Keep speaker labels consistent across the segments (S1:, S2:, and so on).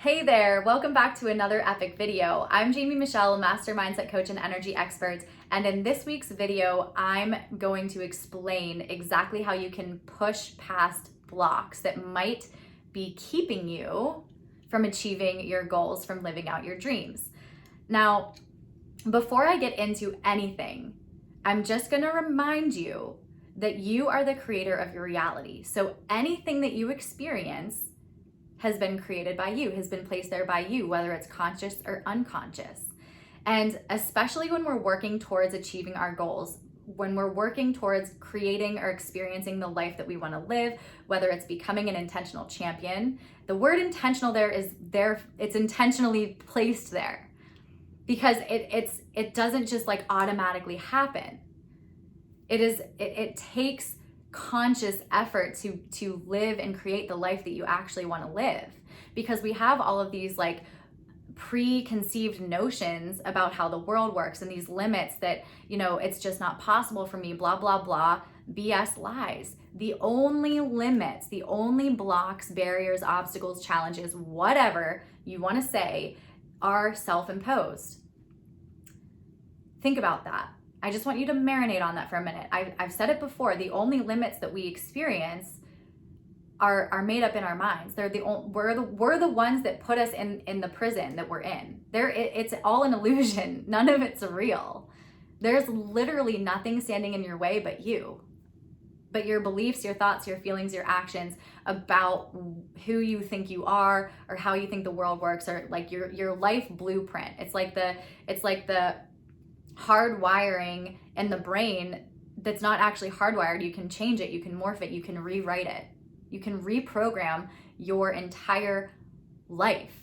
S1: Hey there, welcome back to another epic video. I'm Jamie Michelle, Master Mindset Coach and Energy Expert, and in this week's video, I'm going to explain exactly how you can push past blocks that might be keeping you from achieving your goals, from living out your dreams. Now, before I get into anything, I'm just gonna remind you that you are the creator of your reality. So anything that you experience has been created by you, has been placed there by you, whether it's conscious or unconscious. And especially when we're working towards achieving our goals, when we're working towards creating or experiencing the life that we want to live, whether it's becoming an intentional champion, the word intentional it's intentionally placed there because it doesn't just like automatically happen. It takes conscious effort to live and create the life that you actually want to live, because we have all of these like preconceived notions about how the world works and these limits that, it's just not possible for me, blah blah blah, BS lies. The only limits, the only blocks, barriers, obstacles, challenges, whatever you want to say, are self-imposed. Think about that. I just want you to marinate on that for a minute. I've said it before, the only limits that we experience are made up in our minds. We're the ones that put us in the prison that we're in. It's all an illusion. None of it's real. There's literally nothing standing in your way but you. But your beliefs, your thoughts, your feelings, your actions about who you think you are or how you think the world works, or like your life blueprint. It's like the hard wiring in the brain that's not actually hardwired. You can change it, you can morph it, you can rewrite it, you can reprogram your entire life.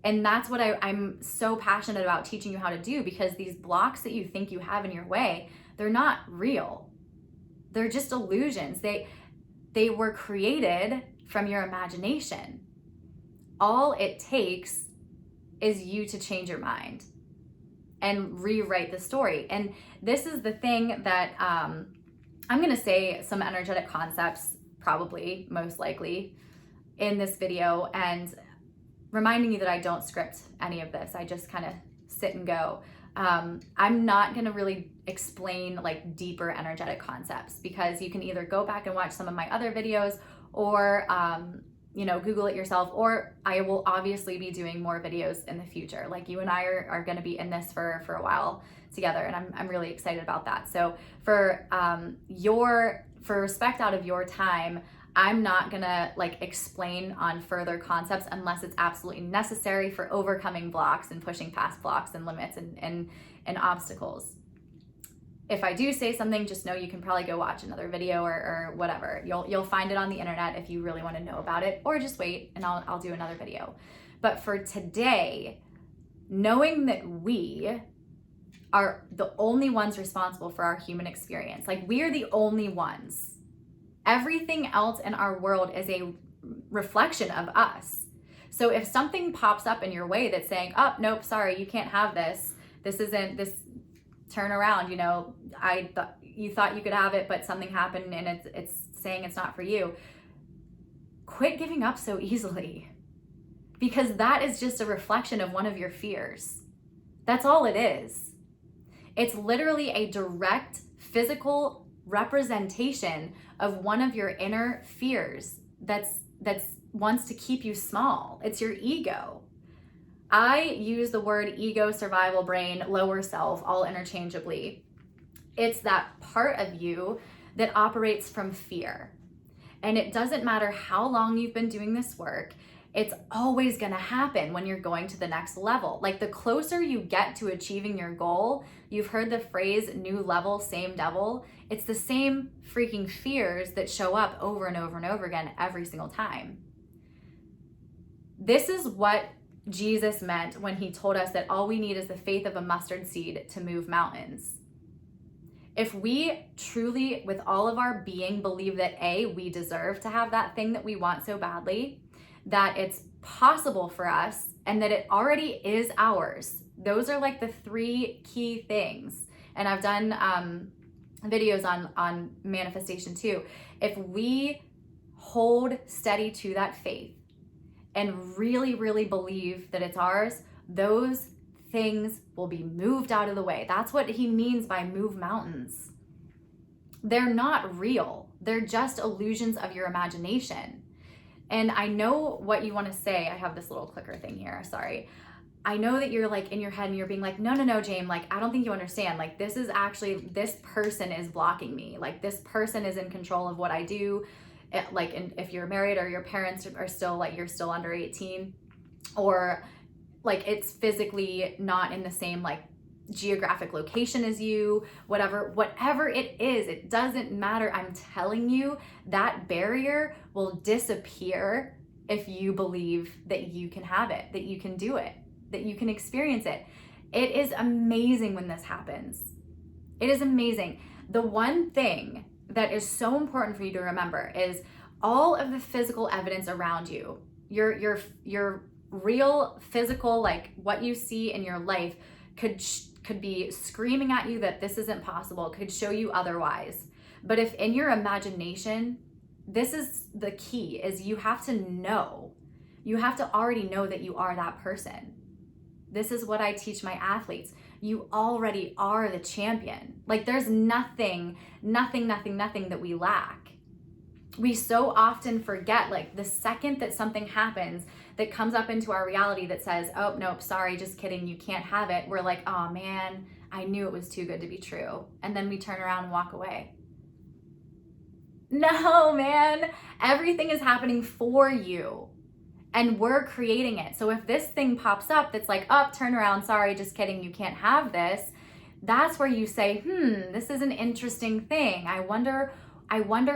S1: And that's what I'm so passionate about teaching you how to do, because these blocks that you think you have in your way, they're not real. They're just illusions. They were created from your imagination. All it takes is you to change your mind and rewrite the story. And this is the thing that I'm gonna say some energetic concepts, probably, most likely, in this video, and reminding you that I don't script any of this. I just kind of sit and go. I'm not gonna really explain like deeper energetic concepts, because you can either go back and watch some of my other videos, or Google it yourself, or I will obviously be doing more videos in the future. Like, you and I are going to be in this for a while together, and I'm really excited about that. So for respect out of your time, I'm not gonna like explain on further concepts unless it's absolutely necessary for overcoming blocks and pushing past blocks and limits and obstacles. If I do say something, just know you can probably go watch another video or whatever. You'll find it on the internet if you really want to know about it, or just wait and I'll do another video. But for today, knowing that we are the only ones responsible for our human experience, like we are the only ones. Everything else in our world is a reflection of us. So if something pops up in your way that's saying, oh, nope, sorry, you can't have this. This isn't this. Turn around, you thought you could have it, but something happened and it's saying it's not for you. Quit giving up so easily, because that is just a reflection of one of your fears. That's all it is. It's literally a direct physical representation of one of your inner fears that's wants to keep you small. It's your ego. I use the word ego, survival brain, lower self, all interchangeably. It's that part of you that operates from fear. And it doesn't matter how long you've been doing this work, it's always gonna happen when you're going to the next level. Like, the closer you get to achieving your goal, you've heard the phrase, new level, same devil. It's the same freaking fears that show up over and over and over again every single time. This is what Jesus meant when he told us that all we need is the faith of a mustard seed to move mountains. If we truly, with all of our being, believe that we deserve to have that thing that we want so badly, that it's possible for us, and that it already is ours. Those are like the three key things. And I've done videos on manifestation too. If we hold steady to that faith, and really, really believe that it's ours, those things will be moved out of the way. That's what he means by move mountains. They're not real. They're just illusions of your imagination. And I know what you want to say. I have this little clicker thing here. Sorry. I know that you're like in your head and you're being like, no, Jane, like, I don't think you understand. Like, this is actually, this person is blocking me. Like, this person is in control of what I do. Like, if you're married or your parents are still like, you're still under 18, or like it's physically not in the same like geographic location as you, whatever it is, it doesn't matter. I'm telling you, that barrier will disappear if you believe that you can have it, that you can do it, that you can experience it. It is amazing when this happens. It is amazing. The one thing that is so important for you to remember is all of the physical evidence around you, your real physical, like what you see in your life could be screaming at you that this isn't possible, could show you otherwise. But if in your imagination, this is the key, is you have to know, you have to already know that you are that person. This is what I teach my athletes. You already are the champion. Like, there's nothing that we lack. We so often forget, like, the second that something happens that comes up into our reality that says, oh, nope, sorry, just kidding, you can't have it. We're like, oh man, I knew it was too good to be true. And then we turn around and walk away. No, man, everything is happening for you. And we're creating it. So if this thing pops up that's like, oh, turn around, sorry, just kidding, you can't have this. That's where you say, this is an interesting thing. I wonder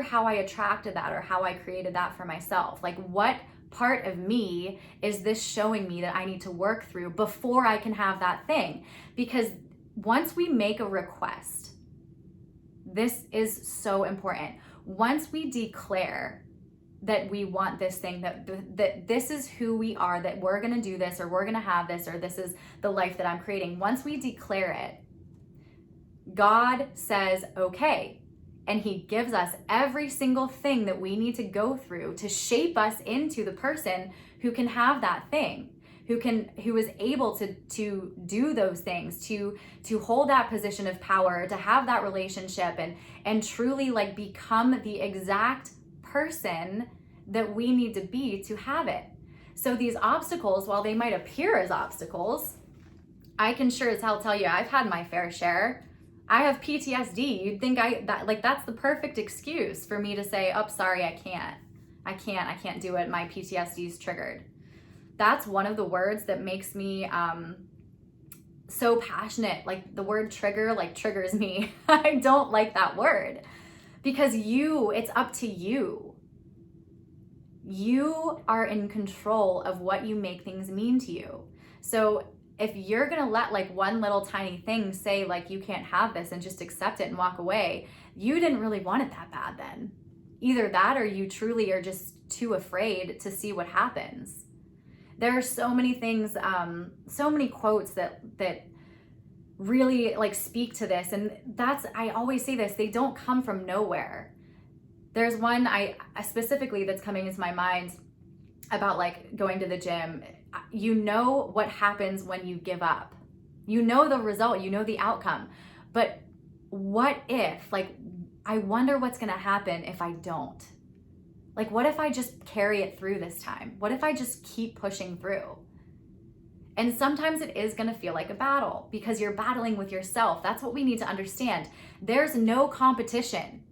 S1: how I attracted that, or how I created that for myself. Like, what part of me is this showing me that I need to work through before I can have that thing? Because once we make a request, this is so important. Once we declare that we want this thing, that this is who we are, that we're gonna do this, or we're gonna have this, or this is the life that I'm creating. Once we declare it, God says, okay. And he gives us every single thing that we need to go through to shape us into the person who can have that thing, who is able to do those things, to hold that position of power, to have that relationship, and truly like become the exact person that we need to be to have it. So these obstacles, while they might appear as obstacles, I can sure as hell tell you, I've had my fair share. I have PTSD. You'd think that's the perfect excuse for me to say, oh, sorry, I can't do it. My PTSD is triggered. That's one of the words that makes me so passionate. Like, the word trigger, like, triggers me. I don't like that word, because it's up to you. You are in control of what you make things mean to you. So if you're gonna let like one little tiny thing say like you can't have this and just accept it and walk away, you didn't really want it that bad then. Either that, or you truly are just too afraid to see what happens. There are so many things, so many quotes that really like speak to this. And I always say this, they don't come from nowhere. There's one specifically that's coming into my mind about like going to the gym. You know what happens when you give up. You know the result, you know the outcome. But what if, like, I wonder what's gonna happen if I don't? Like, what if I just carry it through this time? What if I just keep pushing through? And sometimes it is gonna feel like a battle, because you're battling with yourself. That's what we need to understand. There's no competition.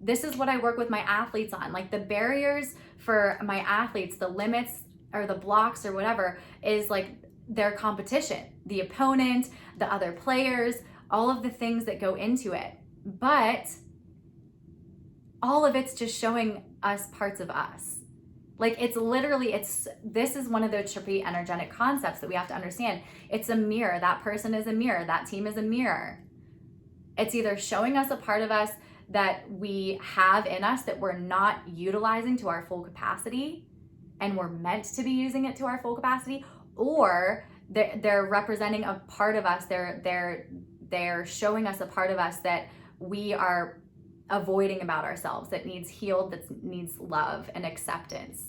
S1: This is what I work with my athletes on. Like, the barriers for my athletes, the limits or the blocks or whatever, is like their competition, the opponent, the other players, all of the things that go into it. But all of it's just showing us parts of us. Like, this is one of those trippy energetic concepts that we have to understand. It's a mirror. That person is a mirror. That team is a mirror. It's either showing us a part of us that we have in us that we're not utilizing to our full capacity, and we're meant to be using it to our full capacity, or they're representing a part of us. They're showing us a part of us that we are avoiding about ourselves, that needs healed, that needs love and acceptance.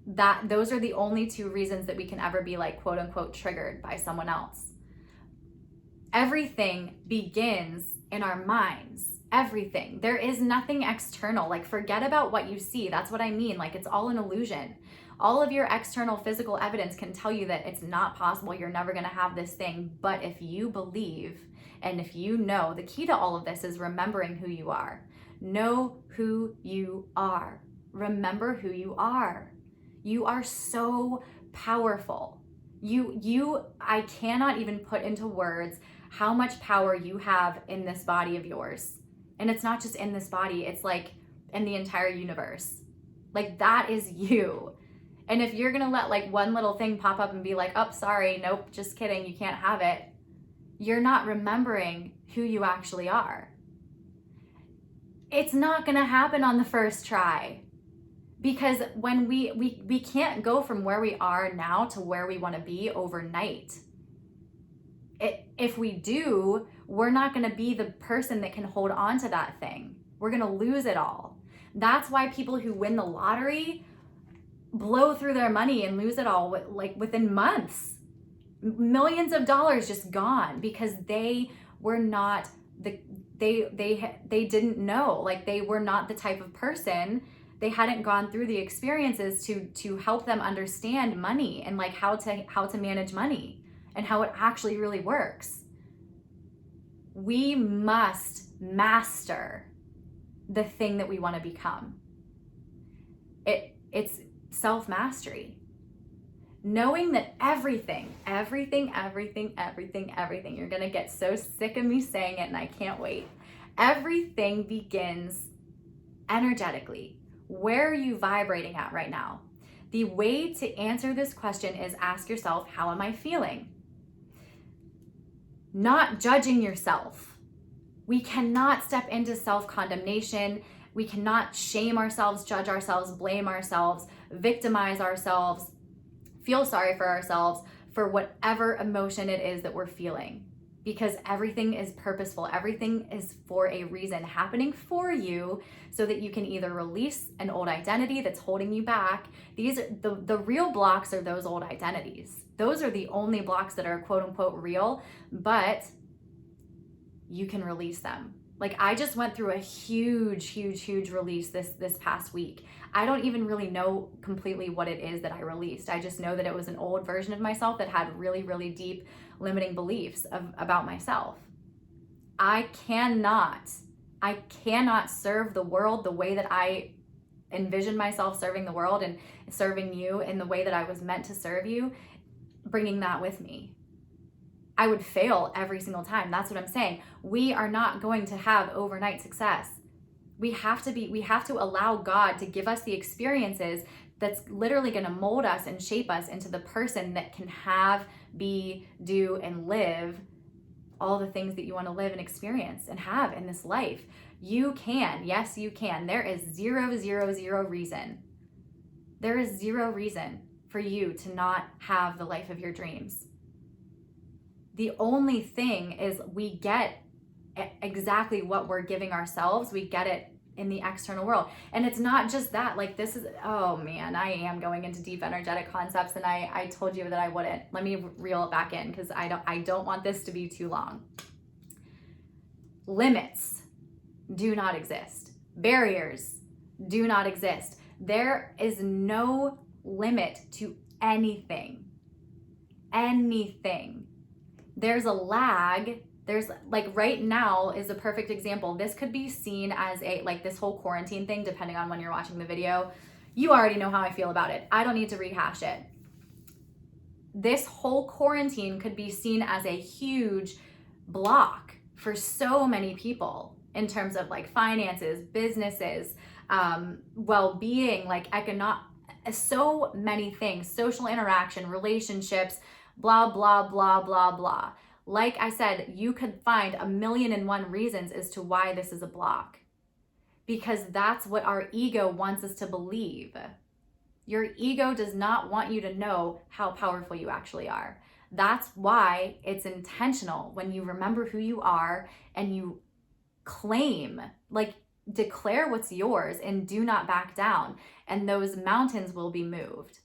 S1: those are the only two reasons that we can ever be like, quote unquote, triggered by someone else. Everything begins in our minds. Everything. There is nothing external. Like, forget about what you see. That's what I mean. Like, it's all an illusion. All of your external physical evidence can tell you that it's not possible. You're never going to have this thing. But if you believe and if you know, the key to all of this is remembering who you are. Know who you are. Remember who you are. You are so powerful. I cannot even put into words how much power you have in this body of yours. And it's not just in this body, it's like in the entire universe. Like, that is you. And if you're gonna let like one little thing pop up and be like, oh, sorry, nope, just kidding, you can't have it, you're not remembering who you actually are. It's not gonna happen on the first try. Because when we can't go from where we are now to where we want to be overnight. If we do, we're not going to be the person that can hold on to that thing. We're going to lose it all. That's why people who win the lottery blow through their money and lose it all like within months. Millions of dollars just gone because they were not they didn't know. Like, they were not the type of person. They hadn't gone through the experiences to help them understand money and like how to manage money and how it actually really works. We must master the thing that we want to become. It's self-mastery. Knowing that everything, you're gonna get so sick of me saying it and I can't wait. Everything begins energetically. Where are you vibrating at right now? The way to answer this question is ask yourself, how am I feeling? Not judging yourself. We cannot step into self-condemnation. We cannot shame ourselves, judge ourselves, blame ourselves, victimize ourselves, feel sorry for ourselves for whatever emotion it is that we're feeling. Because everything is purposeful. Everything is for a reason, happening for you so that you can either release an old identity that's holding you back. These are the real blocks are those old identities. Those are the only blocks that are quote unquote real, but you can release them. Like, I just went through a huge release this past week. I don't even really know completely what it is that I released. I just know that it was an old version of myself that had really deep limiting beliefs about myself. I cannot serve the world the way that I envisioned myself serving the world and serving you in the way that I was meant to serve you, bringing that with me. I would fail every single time. That's what I'm saying. We are not going to have overnight success. We have to allow God to give us the experiences that's literally going to mold us and shape us into the person that can have, be, do, and live all the things that you want to live and experience and have in this life. You can. Yes, you can. There is zero reason. There is zero reason for you to not have the life of your dreams. The only thing is we get exactly what we're giving ourselves. We get it in the external world. And it's not just that, like, this is, oh man, I am going into deep energetic concepts and I told you that I wouldn't. Let me reel it back in because I don't want this to be too long. Limits do not exist. Barriers do not exist. There is no limit to anything. Anything. There's a lag. There's like right now is a perfect example. This could be seen as this whole quarantine thing, depending on when you're watching the video. You already know how I feel about it. I don't need to rehash it. This whole quarantine could be seen as a huge block for so many people in terms of like finances, businesses, well-being, like so many things, social interaction, relationships, blah, blah, blah, blah, blah. Like I said, you could find 1,000,001 reasons as to why this is a block. Because that's what our ego wants us to believe. Your ego does not want you to know how powerful you actually are. That's why it's intentional when you remember who you are and you claim, like declare what's yours and do not back down, and those mountains will be moved.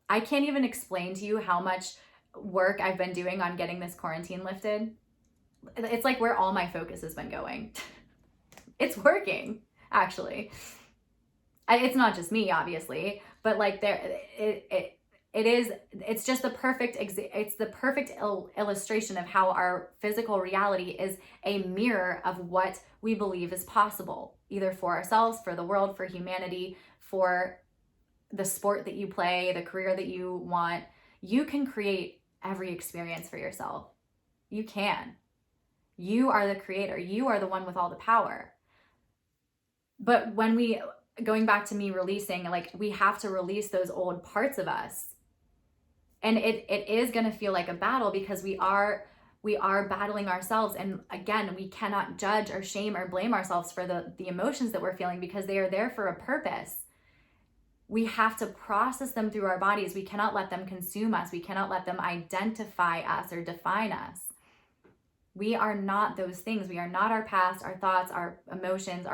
S1: I can't even explain to you how much work I've been doing on getting this quarantine lifted. It's like where all my focus has been going. It's working, actually. It's not just me, obviously, but like it's just the perfect illustration of how our physical reality is a mirror of what we believe is possible, either for ourselves, for the world, for humanity, for the sport that you play, the career that you want. You can create every experience for yourself. You can. You are the creator. You are the one with all the power. But going back to me releasing, like, we have to release those old parts of us. And it is going to feel like a battle, because we are battling ourselves. And again, we cannot judge or shame or blame ourselves for the emotions that we're feeling, because they are there for a purpose. We have to process them through our bodies. We cannot let them consume us. We cannot let them identify us or define us. We are not those things. We are not our past, our thoughts, our emotions,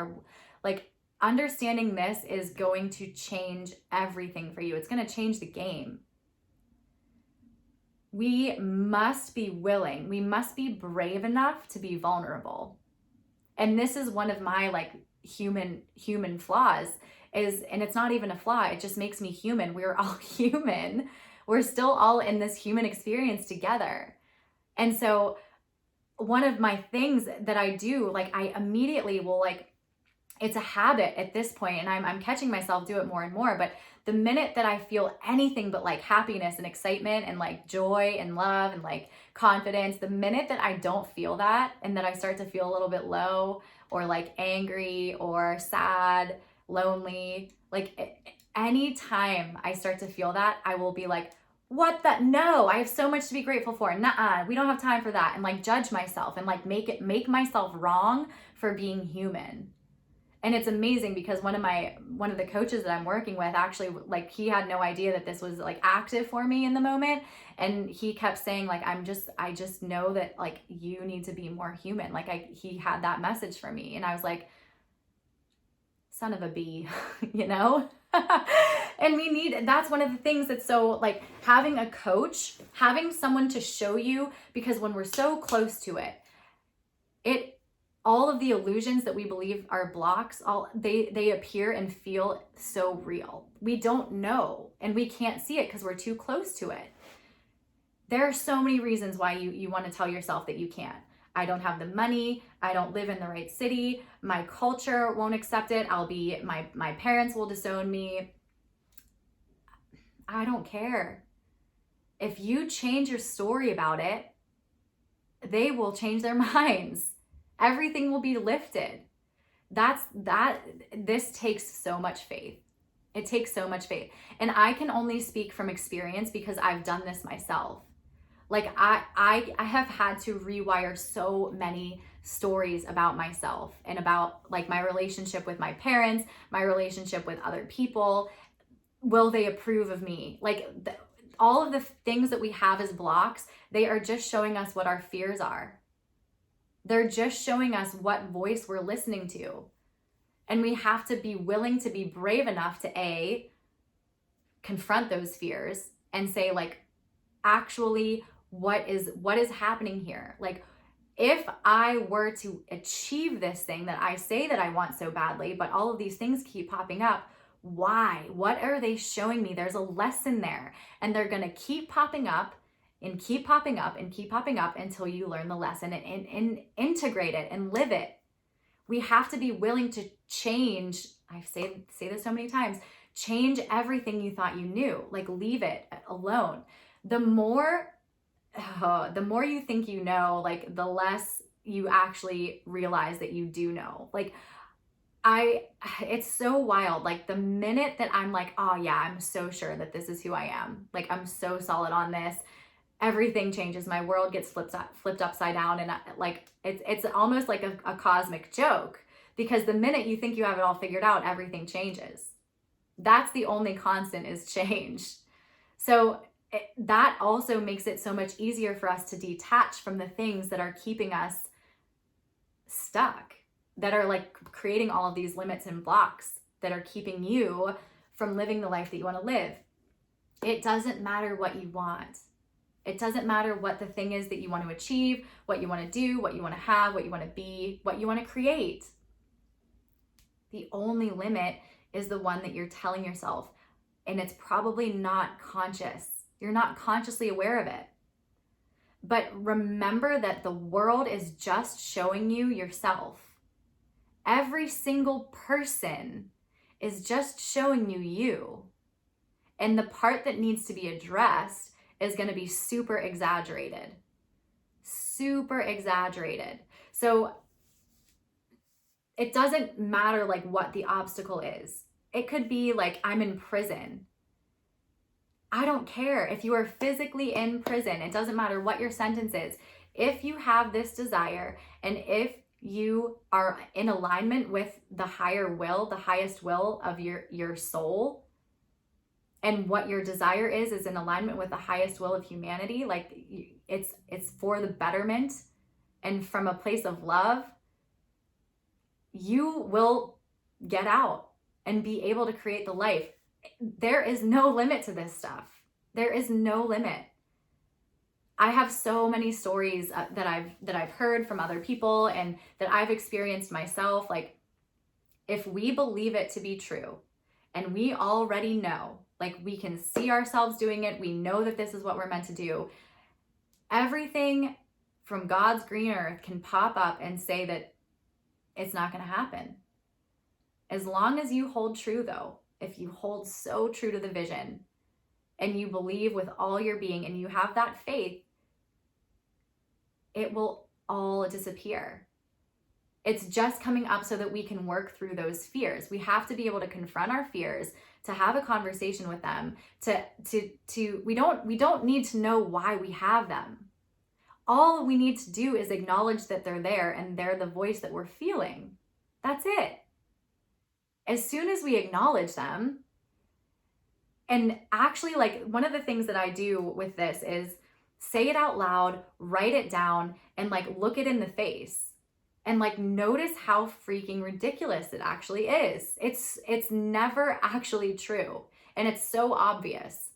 S1: understanding this is going to change everything for you. It's going to change the game. We must be willing. We must be brave enough to be vulnerable. And this is one of my human flaws and it's not even a flaw. It just makes me human. We're all human. We're still all in this human experience together. And so one of my things that I do, I immediately will it's a habit at this point, and I'm catching myself do it more and more. But the minute that I feel anything but happiness and excitement and joy and love and confidence, the minute that I don't feel that, and that I start to feel a little bit low or angry or sad, lonely, anytime I start to feel that, I will be what the? No, I have so much to be grateful for. Nuh-uh, we don't have time for that. And judge myself and make myself wrong for being human. And it's amazing, because one of the coaches that I'm working with, actually, he had no idea that this was active for me in the moment. And he kept saying I just know that you need to be more human. He had that message for me. And I was like, son of a bee, And that's one of the things that's so having a coach, having someone to show you, because when we're so close to it, all of the illusions that we believe are blocks, they appear and feel so real. We don't know, and we can't see it because we're too close to it. There are so many reasons why you want to tell yourself that you can't. I don't have the money. I don't live in the right city. My culture won't accept it. My parents will disown me. I don't care. If you change your story about it, they will change their minds. Everything will be lifted. This takes so much faith. It takes so much faith. And I can only speak from experience, because I've done this myself. I have had to rewire so many stories about myself and about my relationship with my parents, my relationship with other people. Will they approve of me? All of the things that we have as blocks, they are just showing us what our fears are. They're just showing us what voice we're listening to. And we have to be willing to be brave enough to confront those fears and say actually, what is happening here? If I were to achieve this thing that I say that I want so badly, but all of these things keep popping up, why? What are they showing me? There's a lesson there, and they're going to keep popping up and keep popping up and keep popping up until you learn the lesson and integrate it and live it. We have to be willing to change. I say this so many times, change everything you thought you knew. Leave it alone. The more you think you know, the less you actually realize that you do know. It's so wild. The minute that I'm oh yeah, I'm so sure that this is who I am. I'm so solid on this. Everything changes. My world gets flipped upside down, and it's almost like a cosmic joke, because the minute you think you have it all figured out, everything changes. That's the only constant, is change. So that also makes it so much easier for us to detach from the things that are keeping us stuck. that are like creating all of these limits and blocks that are keeping you from living the life that you want to live. It doesn't matter what you want. It doesn't matter what the thing is that you want to achieve, what you want to do, what you want to have, what you want to be, what you want to create. The only limit is the one that you're telling yourself, and it's probably not conscious. You're not consciously aware of it. But remember that the world is just showing you yourself. Every single person is just showing you you. And the part that needs to be addressed is going to be super exaggerated. Super exaggerated. So it doesn't matter like what the obstacle is. It could be like, I'm in prison. I don't care if you are physically in prison. It doesn't matter what your sentence is. If you have this desire, and if you are in alignment with the higher will, the highest will of your soul, and what your desire is in alignment with the highest will of humanity, like it's for the betterment and from a place of love, you will get out and be able to create the life. There is no limit to this stuff. There is no limit. I have so many stories that I've heard from other people and that I've experienced myself. Like, if we believe it to be true, and we already know, like we can see ourselves doing it, we know that this is what we're meant to do, everything from God's green earth can pop up and say that it's not going to happen. As long as you hold true, though, if you hold so true to the vision and you believe with all your being and you have that faith, it will all disappear. It's just coming up so that we can work through those fears. We have to be able to confront our fears, to have a conversation with them, we don't need to know why we have them. All we need to do is acknowledge that they're there and they're the voice that we're feeling. That's it. As soon as we acknowledge them, and actually, like, one of the things that I do with this is say it out loud, write it down, and like look it in the face. And like notice how freaking ridiculous it actually is. It's never actually true. And it's so obvious.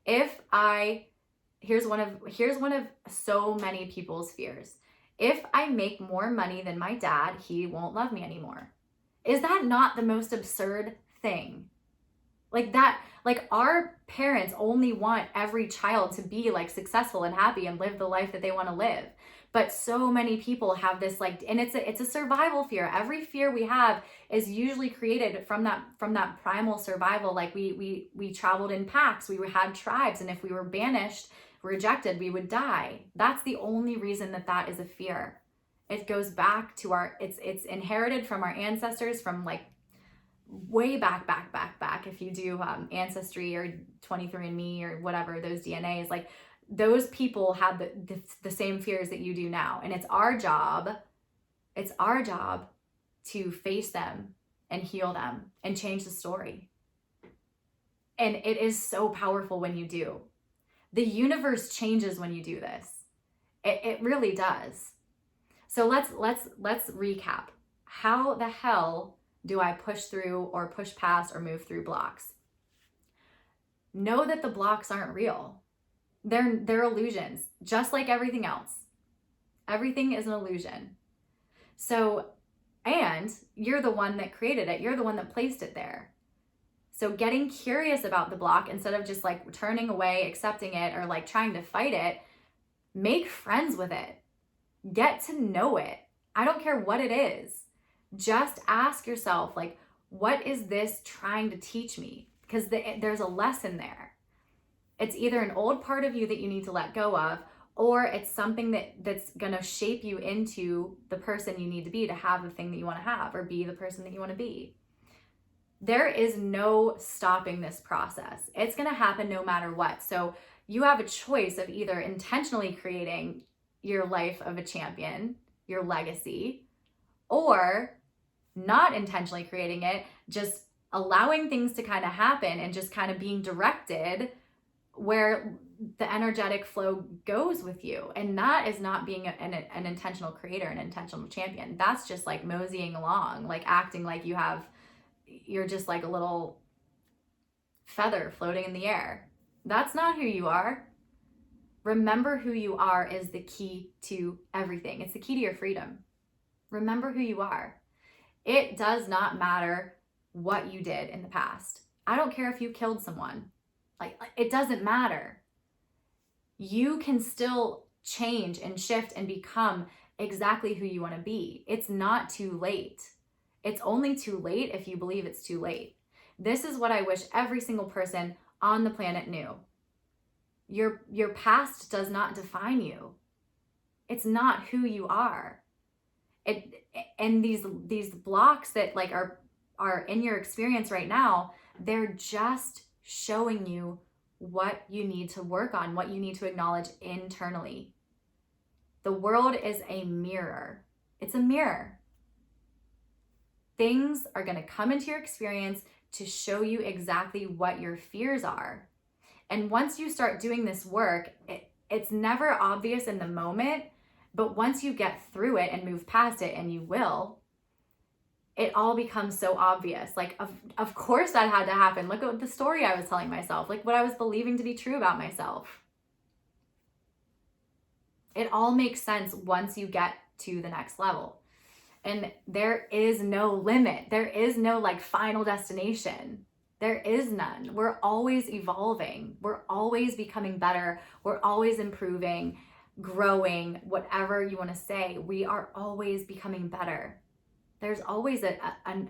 S1: Here's one of so many people's fears. If I make more money than my dad, he won't love me anymore. Is that not the most absurd thing? Like that, like our parents only want every child to be like successful and happy and live the life that they want to live. But so many people have this like, and it's a survival fear. Every fear we have is usually created from that primal survival. Like we traveled in packs, we had tribes, and if we were banished, rejected, we would die. That's the only reason that is a fear. It goes back to it's inherited from our ancestors from like way back. If you do Ancestry or 23andMe or whatever, those DNAs, like those people had the same fears that you do now. And it's our job to face them and heal them and change the story. And it is so powerful when you do. The universe changes when you do this. It really does. So let's recap. How the hell do I push through or push past or move through blocks? Know that the blocks aren't real. They're illusions, just like everything else. Everything is an illusion. So, and you're the one that created it. You're the one that placed it there. So getting curious about the block instead of just like turning away, accepting it, or like trying to fight it, make friends with it. Get to know it. I don't care what it is. Just ask yourself, like, what is this trying to teach me? Because there's a lesson there. It's either an old part of you that you need to let go of, or it's something that's gonna shape you into the person you need to be to have the thing that you wanna have, or be the person that you wanna be. There is no stopping this process. It's gonna happen no matter what. So you have a choice of either intentionally creating your life of a champion, your legacy, or not intentionally creating it, just allowing things to kind of happen and just kind of being directed, where the energetic flow goes with you. And that is not being an intentional creator, an intentional champion. That's just like moseying along, like acting like you're just like a little feather floating in the air. That's not who you are. Remember who you are is the key to everything. It's the key to your freedom. Remember who you are. It does not matter what you did in the past. I don't care if you killed someone. Like, it doesn't matter. You can still change and shift and become exactly who you want to be. It's not too late. It's only too late if you believe it's too late. This is what I wish every single person on the planet knew. Your past does not define you. It's not who you are. And these blocks that like are in your experience right now, they're just showing you what you need to work on, what you need to acknowledge internally. The world is a mirror. It's a mirror. Things are going to come into your experience to show you exactly what your fears are. And once you start doing this work, it's never obvious in the moment, but once you get through it and move past it, and you will, it all becomes so obvious. Like, of course that had to happen. Look at the story I was telling myself, like what I was believing to be true about myself. It all makes sense once you get to the next level. And there is no limit. There is no like final destination. There is none. We're always evolving. We're always becoming better. We're always improving, growing, whatever you want to say. We are always becoming better. There's always a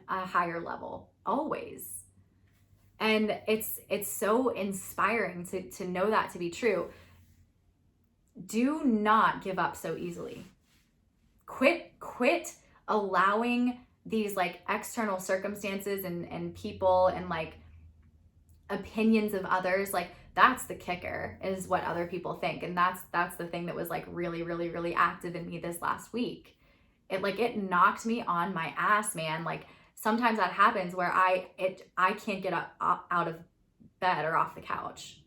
S1: higher level, always. And it's so inspiring to know that to be true. Do not give up so easily. Quit allowing these like external circumstances and people and like opinions of others, like that's the kicker, is what other people think. And that's the thing that was like really, really, really active in me this last week. It knocked me on my ass, man. Like sometimes that happens where I can't get up out of bed or off the couch,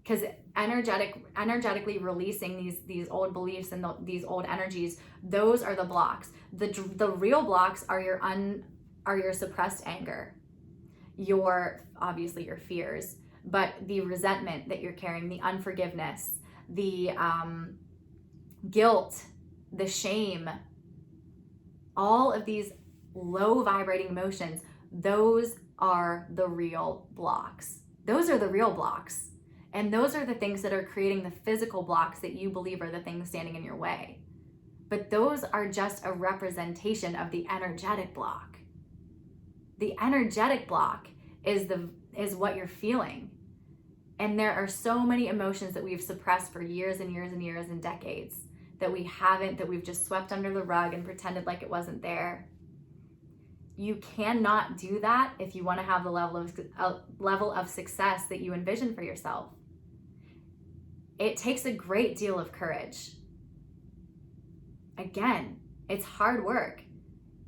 S1: because energetically releasing these old beliefs and these old energies, those are the blocks. The real blocks are your suppressed anger, obviously your fears, but the resentment that you're carrying, the unforgiveness, the guilt, the shame, all of these low vibrating emotions, those are the real blocks. Those are the real blocks. And those are the things that are creating the physical blocks that you believe are the things standing in your way. But those are just a representation of the energetic block. The energetic block is what you're feeling. And there are so many emotions that we've suppressed for years and years and years and decades that we've just swept under the rug and pretended like it wasn't there. You cannot do that if you want to have the level of success that you envision for yourself. It takes a great deal of courage. Again, it's hard work.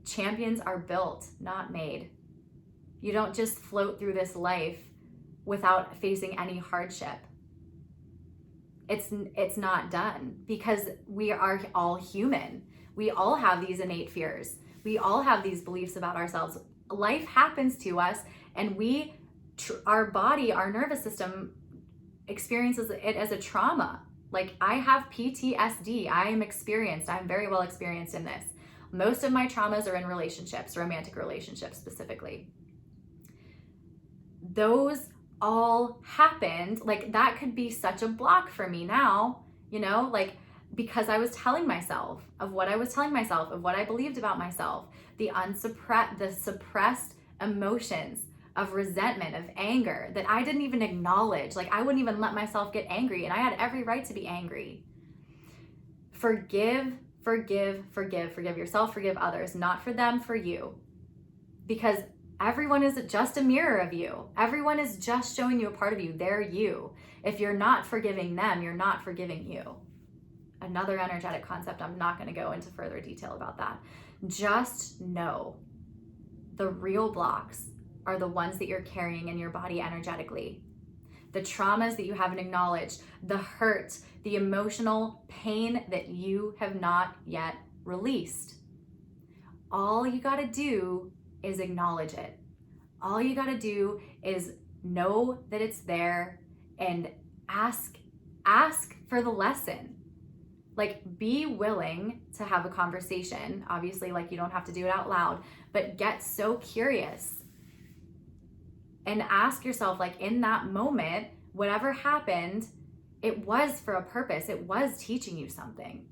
S1: Champions are built, not made. You don't just float through this life without facing any hardship. It's not done, because we are all human. We all have these innate fears. We all have these beliefs about ourselves. Life happens to us, and our body, our nervous system experiences it as a trauma. Like, I have PTSD. I'm very well experienced in this. Most of my traumas are in relationships, romantic relationships specifically. Those all happened. Like, that could be such a block for me now, because I was telling myself of what I was telling myself, of what I believed about myself, the suppressed emotions of resentment, of anger that I didn't even acknowledge. Like, I wouldn't even let myself get angry, and I had every right to be angry. Forgive yourself, forgive others, not for them, for you. Because everyone is just a mirror of you. Everyone is just showing you a part of you. They're you. If you're not forgiving them, you're not forgiving you. Another energetic concept. I'm not going to go into further detail about that. Just know the real blocks are the ones that you're carrying in your body energetically. the traumas that you haven't acknowledged, the hurt, the emotional pain that you have not yet released. All you got to do is acknowledge it. All you got to do is know that it's there and ask for the lesson. Like, be willing to have a conversation. Obviously, like, you don't have to do it out loud, but get so curious and ask yourself, like, in that moment, whatever happened, it was for a purpose. It was teaching you something,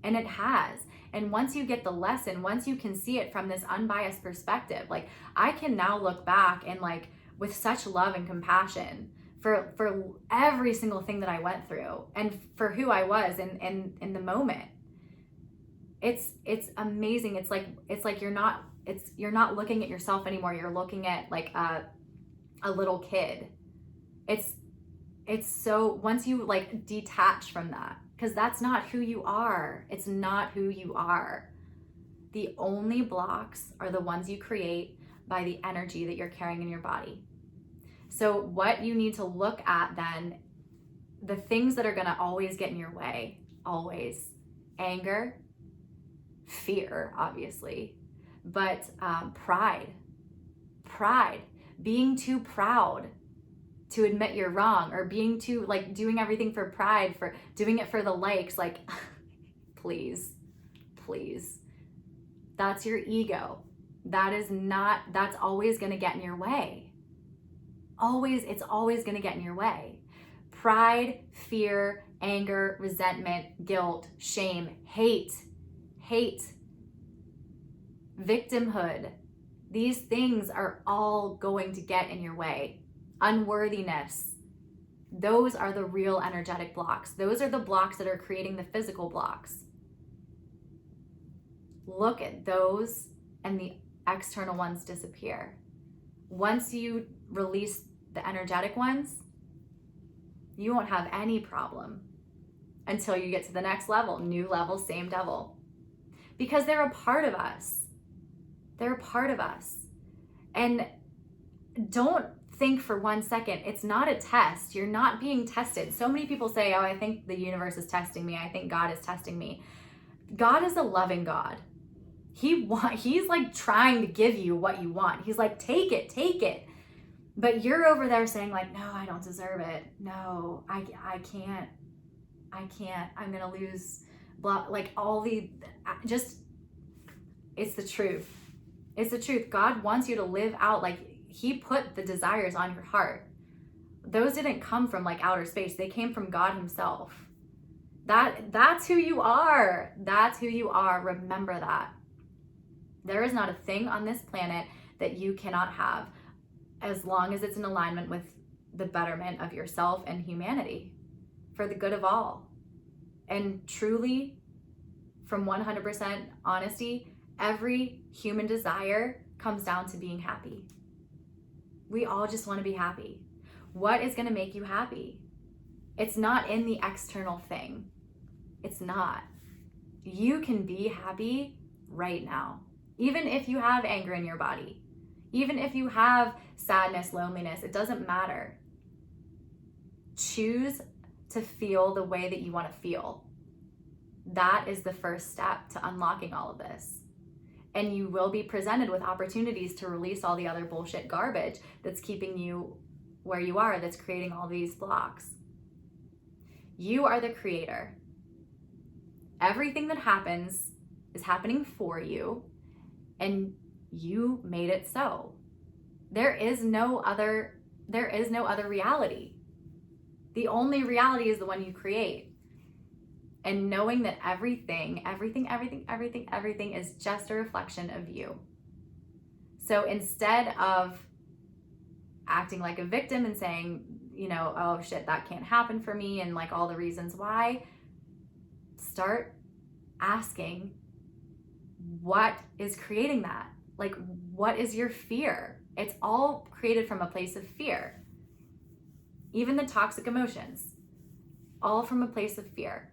S1: and it has. And once you get the lesson, once you can see it from this unbiased perspective, like, I can now look back and, like, with such love and compassion for every single thing that I went through and for who I was in the moment. It's amazing. It's like you're not looking at yourself anymore. You're looking at like a little kid. It's so, once you like detach from that, because that's not who you are. It's not who you are. The only blocks are the ones you create by the energy that you're carrying in your body. So what you need to look at then, the things that are going to always get in your way, always: anger, fear, obviously, but pride, being too proud to admit you're wrong, or being too, like, doing everything for pride, for doing it for the likes, like, please, that's your ego. That's always going to get in your way. It's always going to get in your way. Pride, fear, anger, resentment, guilt, shame, hate, victimhood. These things are all going to get in your way. Unworthiness. Those are the real energetic blocks. Those are the blocks that are creating the physical blocks. Look at those and the external ones disappear. Once you release the energetic ones, you won't have any problem until you get to the next level. New level, same devil. Because they're a part of us. They're a part of us. And don't think for 1 second, it's not a test. You're not being tested. So many people say, oh, I think the universe is testing me. I think God is testing me. God is a loving God. He's like trying to give you what you want. He's like, take it. But you're over there saying like, no, I don't deserve it. No, I can't. I'm going to lose blah, like all the, just, it's the truth. It's the truth. God wants you to live out, like, he put the desires on your heart. Those didn't come from like outer space. They came from God himself. That's who you are. That's who you are. Remember that. There is not a thing on this planet that you cannot have, as long as it's in alignment with the betterment of yourself and humanity, for the good of all. And truly, from 100% honesty, every human desire comes down to being happy. We all just want to be happy. What is going to make you happy? It's not in the external thing. It's not. You can be happy right now. Even if you have anger in your body, even if you have sadness, loneliness, it doesn't matter. Choose to feel the way that you want to feel. That is the first step to unlocking all of this. And you will be presented with opportunities to release all the other bullshit garbage that's keeping you where you are, that's creating all these blocks. You are the creator. Everything that happens is happening for you, and you made it so. There is no other reality. The only reality is the one you create. And knowing that everything is just a reflection of you. So instead of acting like a victim and saying, you know, oh shit, that can't happen for me, and like all the reasons why, start asking, what is creating that? Like, what is your fear? It's all created from a place of fear. Even the toxic emotions, all from a place of fear.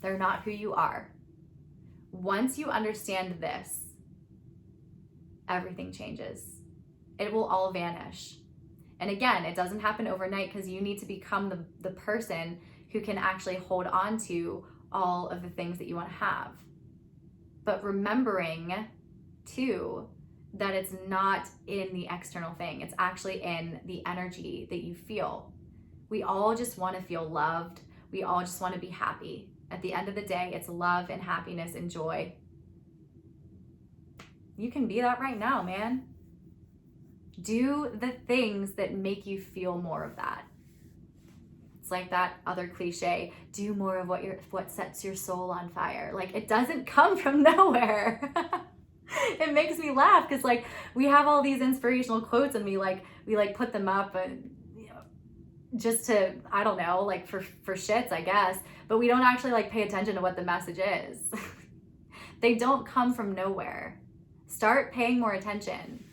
S1: They're not who you are. Once you understand this, everything changes. It will all vanish. And again, it doesn't happen overnight because you need to become the person who can actually hold on to all of the things that you want to have. But remembering too that it's not in the external thing, it's actually in the energy that you feel. We all just want to feel loved. We all just want to be happy. At the end of the day, it's love and happiness and joy. You can be that right now, man. Do the things that make you feel more of that. It's like that other cliche, do more of what sets your soul on fire. Like, it doesn't come from nowhere. It makes me laugh because like we have all these inspirational quotes and we put them up and just to, I don't know, like for shits, I guess, but we don't actually like pay attention to what the message is. They don't come from nowhere. Start paying more attention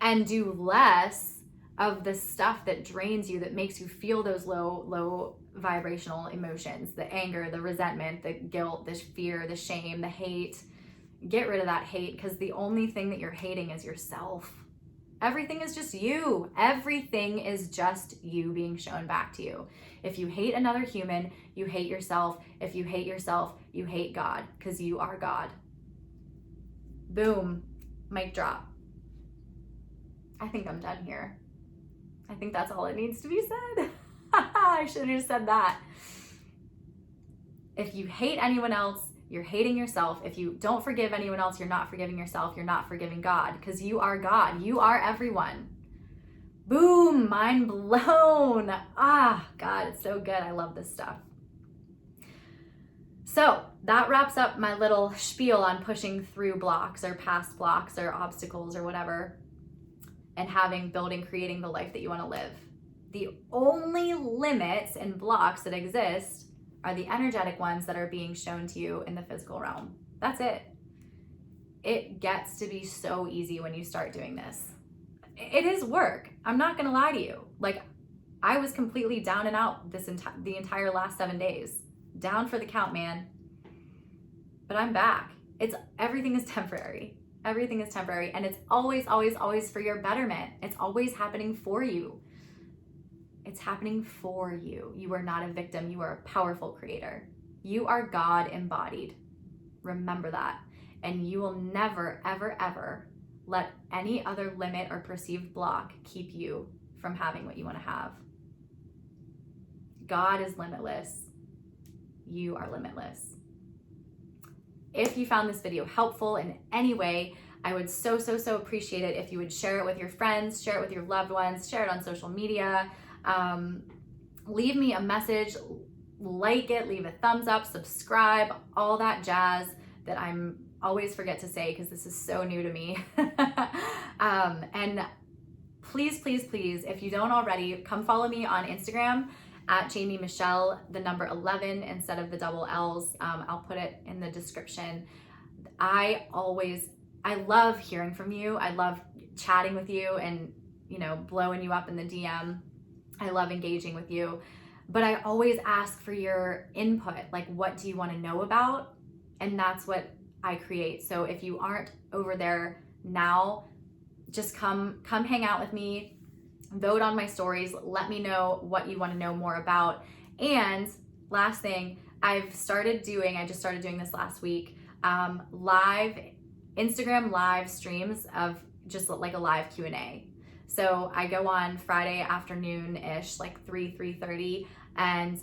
S1: and do less of the stuff that drains you, that makes you feel those low vibrational emotions, the anger, the resentment, the guilt, the fear, the shame, the hate. Get rid of that hate, because the only thing that you're hating is yourself. Everything is just you. Everything is just you being shown back to you. If you hate another human, you hate yourself. If you hate yourself, you hate God, because you are God. Boom. Mic drop. I think I'm done here. I think that's all it needs to be said. I should have just said that. If you hate anyone else, you're hating yourself. If you don't forgive anyone else, you're not forgiving yourself. You're not forgiving God, because you are God. You are everyone. Boom, mind blown. Ah, God, it's so good. I love this stuff. So that wraps up my little spiel on pushing through blocks or past blocks or obstacles or whatever, and creating the life that you want to live. The only limits and blocks that exist are the energetic ones that are being shown to you in the physical realm. That's it. It gets to be so easy when you start doing this. It is work. I'm not gonna lie to you. Like, I was completely down and out the entire last 7 days. Down for the count, man. But I'm back. Everything is temporary. Everything is temporary, and it's always, always, always for your betterment. It's always happening for you. It's happening for you. You are not a victim. You are a powerful creator. You are God embodied. Remember that. And you will never, ever, ever let any other limit or perceived block keep you from having what you want to have. God is limitless. You are limitless. If you found this video helpful in any way, I would so appreciate it if you would share it with your friends, share it with your loved ones, share it on social media. Leave me a message, like it, leave a thumbs up, subscribe, all that jazz that I'm always forget to say because this is so new to me. And please, if you don't already, come follow me on Instagram at Jamie Michelle, the number 11 instead of the double L's. I'll put it in the description. I love hearing from you. I love chatting with you and, blowing you up in the DM. I love engaging with you, but I always ask for your input. Like, what do you want to know about? And that's what I create. So if you aren't over there now, just come hang out with me, vote on my stories, let me know what you want to know more about. And last thing, I just started doing this last week, Instagram live streams of just like a live Q&A. So I go on Friday afternoon-ish, like 3:30, and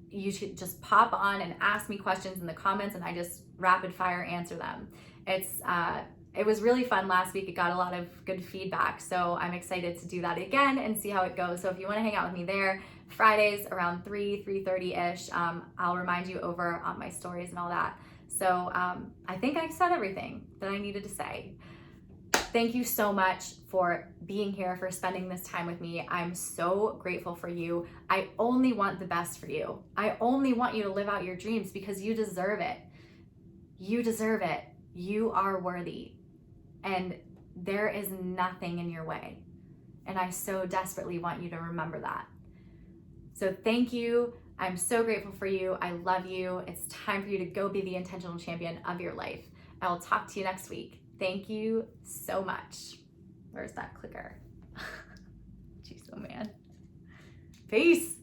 S1: you should just pop on and ask me questions in the comments, and I just rapid fire answer them. It was really fun last week. It got a lot of good feedback, so I'm excited to do that again and see how it goes. So if you want to hang out with me there, Fridays around 3:30-ish, I'll remind you over on my stories and all that. So I think I said everything that I needed to say. Thank you so much for being here, for spending this time with me. I'm so grateful for you. I only want the best for you. I only want you to live out your dreams because you deserve it. You deserve it. You are worthy. And there is nothing in your way. And I so desperately want you to remember that. So thank you. I'm so grateful for you. I love you. It's time for you to go be the intentional champion of your life. I will talk to you next week. Thank you so much. Where's that clicker? man. Peace.